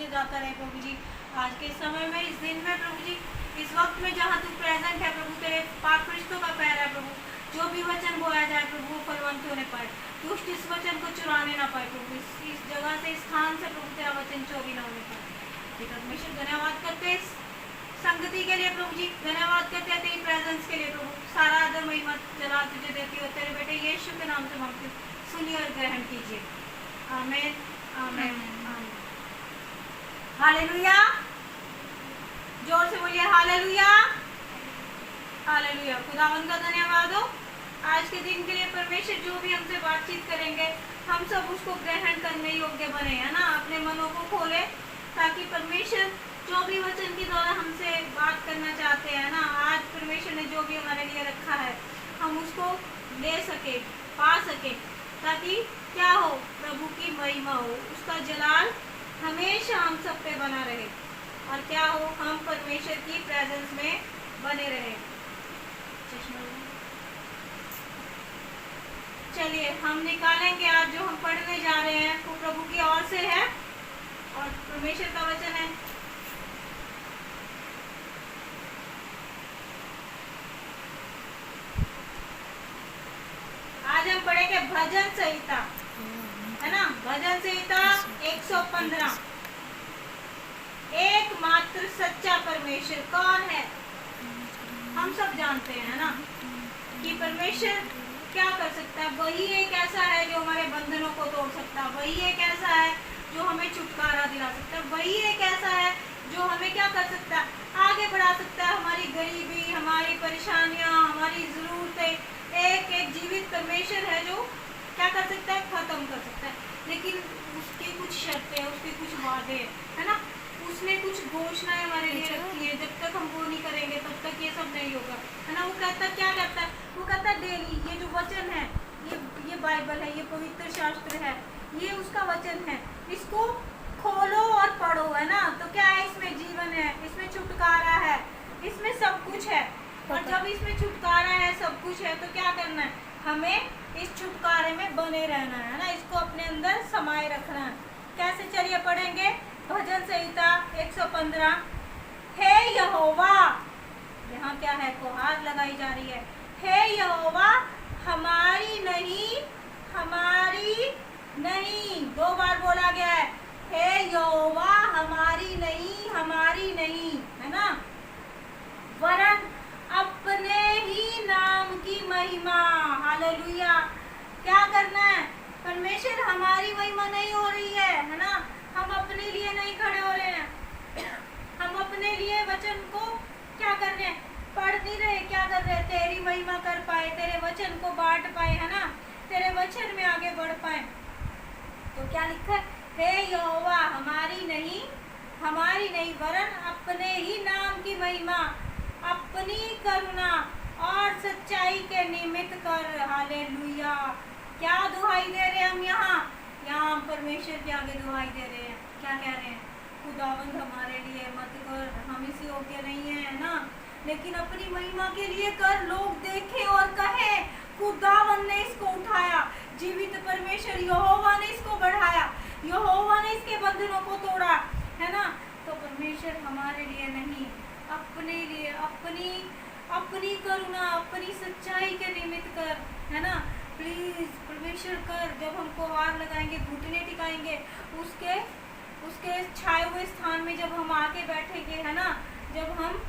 तुझे जाता रहे प्रभु जी। आज के समय में, इस दिन में प्रभु जी, इस वक्त में जहाँ तू प्रेजेंट है प्रभु, तेरे पाक फरिश्तों का पैर है प्रभु, जो भी वचन बोया जाए प्रभु वो फलवंत होने पाए, दुष्ट इस वचन को चुराने ना पाए प्रभु, इस जगह से, इस स्थान से प्रभु तेरा वचन चोरी ना होने पाए। परमेश्वर धन्यवाद करते हैं संगति के लिए प्रभु जी, धन्यवाद करते हैं तेरी प्रेजेंस के लिए प्रभु। सारा आदर महिमा जलाल तुझे देती हो, तेरे बेटे यीशु के नाम से मांगती हूँ, सुनिए और ग्रहण कीजिए। आमीन आमीन आमीन। हालेलुया, जोर से बोलिए हालेलुया हालेलुया। खुदावंद का धन्यवाद हो आज के दिन के लिए। परमेश्वर जो भी हमसे बातचीत करेंगे हम सब उसको ग्रहण करने योग्य बने, है ना। अपने मनों को खोले ताकि परमेश्वर जो भी वचन के द्वारा हमसे बात करना चाहते हैं ना, आज परमेश्वर ने जो भी हमारे लिए रखा है हम उसको ले सके, पा सके, ताकि क्या हो, प्रभु की महिमा हो, उसका जलाल हमेशा हम सब पे बना रहे, और क्या हो, हम परमेश्वर की प्रेजेंस में बने रहे। चलिए हम निकालेंगे आज जो हम पढ़ने जा रहे हैं वो प्रभु की ओर से है और परमेश्वर का वचन है। आज हम पढ़ेंगे भजन संहिता, है ना। भजन संहिता 115। एकमात्र सच्चा परमेश्वर कौन है? हम सब जानते हैं ना कि परमेश्वर क्या कर सकता है। वही एक ऐसा है जो हमारे बंधनों को तोड़ सकता है, वही एक ऐसा है जो हमें छुटकारा दिला सकता है, वही एक ऐसा है जो हमें क्या कर सकता है, आगे बढ़ा सकता है। हमारी गरीबी, हमारी परेशानियां, हमारी जरूरतें एक एक जीवित परमेश्वर है जो क्या कर सकता है, खत्म कर सकता है। लेकिन उसकी कुछ शर्तें, उसके कुछ वादे, है ना, उसने कुछ घोषणाएं हमारे लिए रखी है। जब तक हम वो नहीं करेंगे तब तक ये सब नहीं होगा, है ना। वो कहता क्या कहता है, वो कहता है डेली ये जो वचन है, ये बाइबल है, ये पवित्र शास्त्र है, ये उसका वचन है, इसको खोलो और पढ़ो, है ना। तो क्या है, इसमें जीवन है, इसमें छुटकारा है, इसमें सब कुछ है। और जब इसमें छुटकारा है, सब कुछ है, तो क्या करना है, हमें इस छुटकारे में बने रहना है ना, इसको अपने अंदर समाये रखना है। कैसे, चलिए पढ़ेंगे भजन संहिता 115। हे यहोवा, यहाँ क्या है, कोहार लगाई जा रही है। हे यहोवा हमारी नहीं, हमारी नहीं, 2 बार बोला गया है। हे यहोवा हमारी नहीं, हमारी नहीं, है ना, वरन अपने ही नाम की महिमा। हालेलुया। क्या करना है, परमेश्वर हमारी महिमा नहीं हो रही है ना, हम अपने लिए नहीं खड़े हो रहे हैं, हम अपने लिए वचन को क्या कर रहे हैं, पढ़ नहीं रहे, क्या कर रहे हैं, तेरी महिमा कर पाए, तेरे वचन को बांट पाए, है ना, तेरे वचन में आगे बढ़ पाए। तो क्या लिखा है, हे यहोवा हमारी नहीं, हमारी नहीं, वरन अपने ही नाम की महिमा, अपनी करुणा और सच्चाई के निमित्त कर। हालेलुया। क्या दुहाई दे रहे हैं हम यहाँ हम परमेश्वर के आगे दुहाई दे रहे हैं। क्या कह रहे हैं, खुदावंद हमारे लिए मत कर, हम इस योग्य नहीं है ना, लेकिन अपनी महिमा के लिए कर, लोग देखें और कहें खुदावंद ने इसको उठाया, जीवित परमेश्वर यहोवा ने इसको बढ़ाया, यहोवा ने इसके बंधनों को तोड़ा, है ना। तो परमेश्वर हमारे लिए नहीं, अपने लिए, अपनी करुणा, अपनी सच्चाई के निमित्त कर, है ना। प्लीज परमेश्वर कर। जब हम कोहार लगाएंगे, घुटने टिकाएंगे, उसके छाए हुए स्थान में जब हम आके बैठेंगे, है ना, जब हम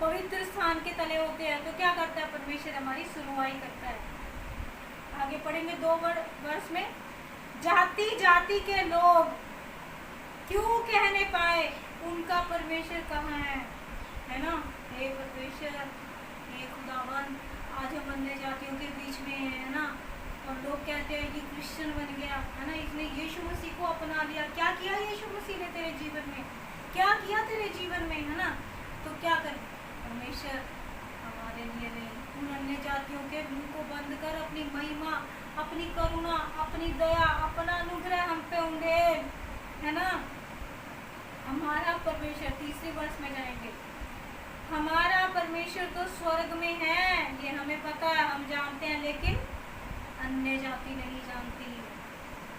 पवित्र स्थान के तले होते हैं, तो क्या करता है परमेश्वर, हमारी सुनवाई करता है। आगे पढ़ेंगे 2 वर्ष में, जाति जाति के लोग क्यों कहने पाए उनका परमेश्वर कहाँ है ना। हे परमेश्वर, हे खुदावन, आज हम अन्य जातियों के बीच में है ना, और लोग कहते हैं कि क्रिश्चियन बन गया, है ना, इसने यीशु मसीह को अपना लिया। क्या किया यीशु मसीह ने तेरे जीवन में, क्या किया तेरे जीवन में, है ना। तो क्या कर, परमेश्वर हमारे लिए नहीं, उन अन्य जातियों के मुंह को बंद कर, अपनी महिमा, अपनी करुणा, अपनी दया, अपना अनुग्रह हम पे उंडेल, है ना। हमारा परमेश्वर, 3 वर्ष में जाएंगे, हमारा परमेश्वर तो स्वर्ग में है, ये हमें पता है, हम जानते हैं, लेकिन अन्य जाति नहीं जानती,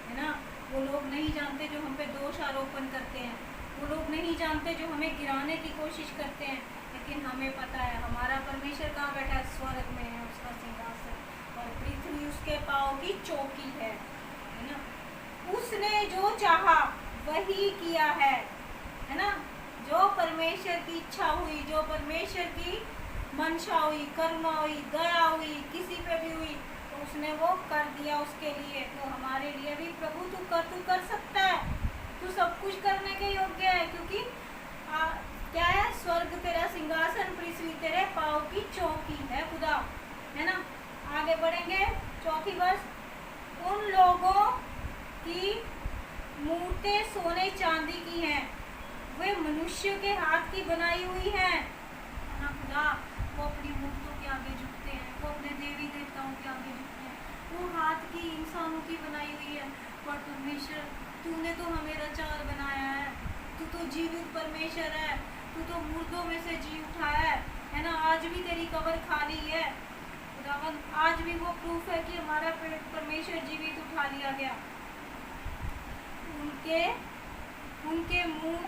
है ना। वो लोग नहीं जानते जो हम पे दोष आरोपण करते हैं, वो लोग नहीं जानते जो हमें गिराने की कोशिश करते हैं, लेकिन हमें पता है हमारा परमेश्वर कहाँ बैठा है, स्वर्ग में है उसका सिंहासन, और पृथ्वी उसके पाँव की चौकी है ना। उसने जो चाहा वही किया है ना। जो परमेश्वर की इच्छा हुई, जो परमेश्वर की मंशा हुई, करुणा हुई, दया हुई, किसी पे भी हुई, तो उसने वो कर दिया उसके लिए। तो हमारे लिए भी प्रभु तू कर सकता है, तू सब कुछ करने के योग्य है, क्योंकि क्या है, स्वर्ग तेरा सिंहासन, पृथ्वी तेरे पाँव की चौकी है खुदा, है ना। आगे बढ़ेंगे, चौथी वर्ष, उन लोगों की मूर्तें सोने चांदी की हैं, वे मनुष्य के हाथ की बनाई हुई हैं ना खुदा। वो अपनी मूर्तों के आगे झुकते हैं, वो अपने देवी देवताओं के आगे झुकते हैं, वो हाथ की इंसानों की बनाई हुई है। पर परमेश्वर तूने तो हमें रचार बनाया है, तू तो जीवित परमेश्वर है, तू तो मुर्दों में से जी उठा है ना। आज भी तेरी कब्र खाली है खुदावन, आज भी वो प्रूफ है कि हमारा परमेश्वर जीवित उठा लिया गया। उनके मुंह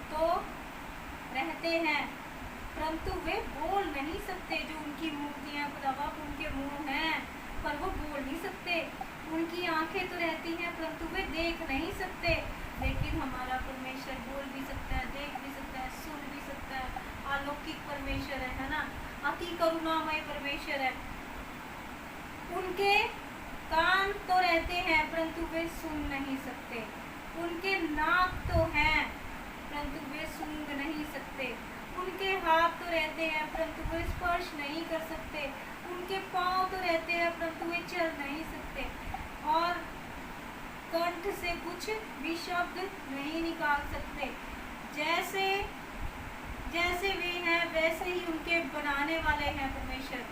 तो रहते हैं, परंतु वे बोल नहीं सकते। जो उनकी मूर्तियाँ खुदावा, उनके मुंह हैं पर वो बोल नहीं सकते। उनकी आंखें तो रहती हैं परंतु वे देख नहीं सकते। लेकिन हमारा परमेश्वर बोल भी सकता है, देख भी सकता है, सुन भी सकता है। अलौकिक परमेश्वर है ना, अति करुणामय परमेश्वर है। उनके कान तो रहते हैं परंतु वे सुन नहीं सकते। उनके नाक तो हैं परंतु वे सूंघ नहीं सकते। उनके हाथ तो रहते हैं परंतु वे स्पर्श नहीं कर सकते। उनके पांव तो रहते हैं परंतु वे चल नहीं सकते, और कंठ से कुछ भी शब्द नहीं निकाल सकते। जैसे जैसे वे हैं वैसे ही उनके बनाने वाले हैं परमेश्वर,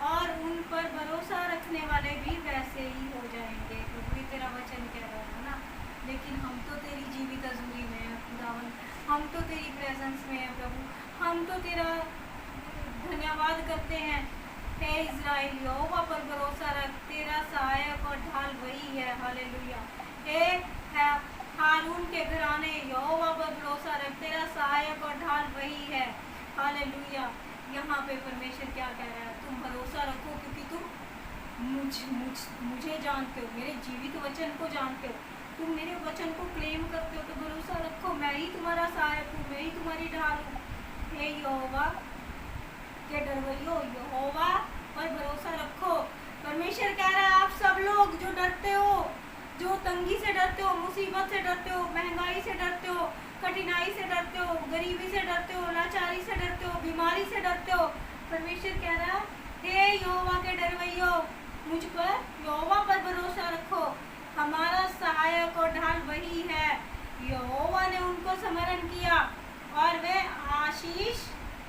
और उन पर भरोसा रखने वाले भी वैसे ही हो जाएंगे। क्योंकि तेरा वचन कह रहा है ना। लेकिन हम तो तेरी जीवित हजूरी में हैं खुदावन, हम तो तेरी प्रेजेंस में हैं प्रभु, हम तो तेरा धन्यवाद करते हैं। हे इज़राइल, यहोवा पर भरोसा रख, तेरा सहायक और ढाल वही है। हालेलुया। हे हारून के घराने, यहोवा पर भरोसा रख, तेरा सहायक और ढाल वही है। हालेलुया। यहाँ पे परमेश्वर क्या कह रहा है, तुम भरोसा रखो क्योंकि तुम मुझे जानते हो, मेरे जीवित वचन को जानते हो, तुम मेरे वचन को क्लेम करते हो, तो भरोसा रखो, मैं ही तुम्हारा सहायक हूँ, मैं ही तुम्हारी ढाल हूँ। हे यहोवा के डरवैयो, यहोवा पर भरोसा रखो। परमेश्वर कह रहा है, आप सब लोग जो डरते हो, जो तंगी से डरते हो, मुसीबत से डरते हो, महंगाई से डरते हो, कठिनाई से डरते हो, गरीबी से डरते हो, लाचारी से डरते हो, बीमारी से डरते हो, परमेश्वर कह रहा है, हे यहोवा के डरवैयो, मुझ पर, यहोवा पर भरोसा रखो, हमारा सहायक और ढाल वही है। यहोवा ने उनको स्मरण किया और वे आशीष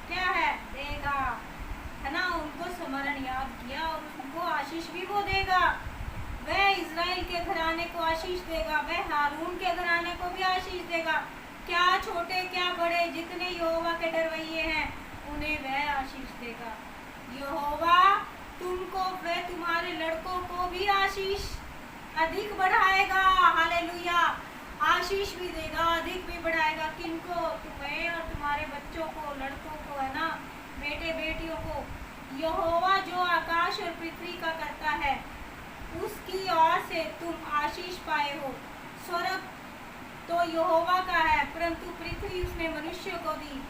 क्या है, देगा, है ना। उनको स्मरण याद किया और उनको आशीष भी वो देगा। वह इज़राइल के घराने को आशीष देगा, वह हारून के घराने को भी आशीष देगा। क्या छोटे क्या बड़े, जितने यहोवा के डरवैये हैं उन्हें वह आशीष देगा। यहोवा तुमको, वह तुम्हारे लड़कों को भी आशीष अधिक बढ़ाएगा। हालेलुया। आशीष भी देगा, अधिक भी बढ़ाएगा। किनको? तुम्हें और तुम्हारे बच्चों को, लड़कों को, है ना, बेटे बेटियों को। यहोवा जो आकाश और पृथ्वी का करता है, उसकी ओर से तुम आशीष पाए हो। स्वर्ग तो यहोवा का है परंतु पृथ्वी उसने मनुष्य को दी।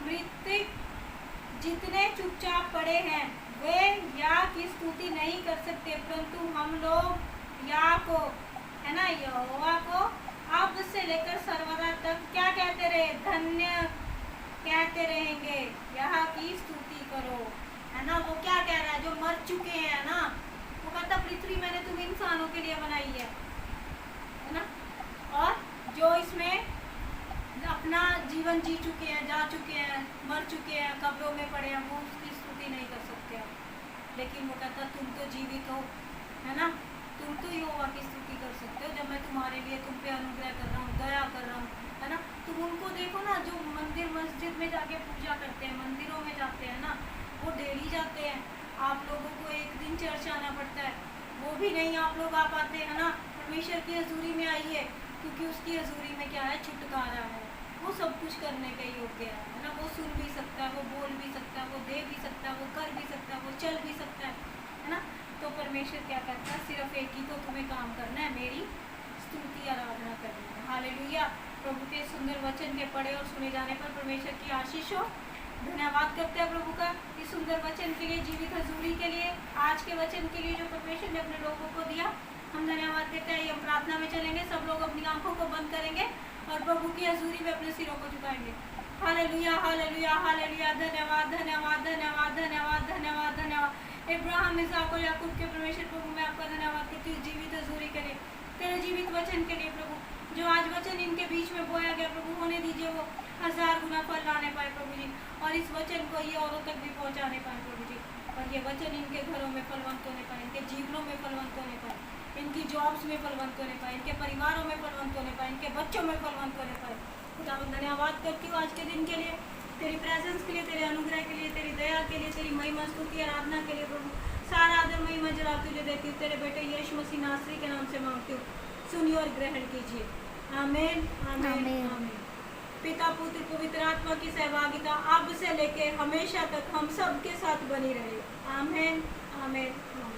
मृतक जितने चुपचाप पड़े हैं वे या की स्तुति नहीं कर सकते, परंतु हम लोग या को, है ना, यहोवा को अब से लेकर सर्वदा तक क्या कहते रहे, धन्य कहते रहेंगे। यहाँ की स्तुति करो, है ना। वो क्या कह रहा है, जो मर चुके हैं ना, वो कहता पृथ्वी मैंने तुम इंसानों के लिए बनाई है ना, और जो इसमें अपना जीवन जी चुके हैं, जा चुके हैं, मर चुके हैं, कब्रों में पड़े हैं, वो उसकी स्तुति नहीं कर सकते। लेकिन वो कहता तुम तो जीवित हो, है ना, तुम तो यहोवा की स्तुति कर सकते हो जब मैं तुम्हारे लिए तुम पे अनुग्रह कर रहा हूँ, दया कर रहा हूँ, है ना। तुम उनको देखो ना जो मंदिर मस्जिद में जाके पूजा करते हैं, मंदिरों में जाते हैं ना, वो डेली जाते हैं। आप लोगों को एक दिन चर्च आना पड़ता है, वो भी नहीं आप लोग आ पाते, है ना। परमेश्वर की हजूरी में आइए, क्योंकि उसकी हजूरी में क्या है, छुटकारा है, वो सब कुछ करने के योग्य है ना। वो सुन भी सकता है, वो बोल भी सकता है, वो दे भी सकता है, वो कर भी सकता है, वो चल भी सकता है ना। तो परमेश्वर क्या करता है, सिर्फ एक ही तो तुम्हें काम करना है, मेरी स्तुति आराधना करनी है। हालेलुया। प्रभु के सुंदर वचन के पढ़े और सुने जाने पर परमेश्वर की आशीष हो। धन्यवाद करते हैं प्रभु का इस सुंदर वचन के लिए, जीवित हजूरी के लिए, आज के वचन के लिए जो परमेश्वर ने अपने लोगों को दिया। हम धन्यवाद देते हैं। हम प्रार्थना में चलेंगे, सब लोग अपनी आंखों को बंद करेंगे और प्रभु की हजूरी में अपने सिरों को झुकाएंगे। Hallelujah hallelujah hallelujah. धन्यवाद धन्यवाद धन्यवाद धन्यवाद धन्यवाद धन्यवाद। इब्राहिम, इसहाक और याकूब के परमेश्वर प्रभु, मैं आपका धन्यवाद करती हूँ जीवित हजूरी के लिए, तेरे जीवित वचन के लिए प्रभु। जो आज वचन इनके बीच में बोया गया प्रभु, होने दीजिए वो 1000 गुना फल लाने पाए प्रभु जी, और इस वचन को ये औरों तक भी पहुंचाने पाए प्रभु जी, और ये वचन इनके घरों में फलवंत होने पाए, इनके जीवनों में फलवंत होने पाए, इनकी जॉब्स में फलवंत होने पाए, इनके परिवारों में फलवंत होने पाए, इनके बच्चों में फलवंत होने पाए। खुदा मैं धन्यवाद करती हूँ आज के दिन के लिए, तेरी प्रेजेंस के लिए, तेरे अनुग्रह के लिए, तेरी दया के लिए, तेरी महिमा स्तुति आराधना के लिए प्रभु। सारा आदर महिमा जला तुझे देती हूँ, तेरे बेटे यीशु मसीह नासरी के नाम से मांगती हूँ, सुनिए और ग्रहण कीजिए। आमीन आमीन आमीन। पिता पुत्र पवित्र आत्मा की सहभागिता अब से लेके हमेशा तक हम सब के साथ बनी रहे। आमीन आमीन आमीन।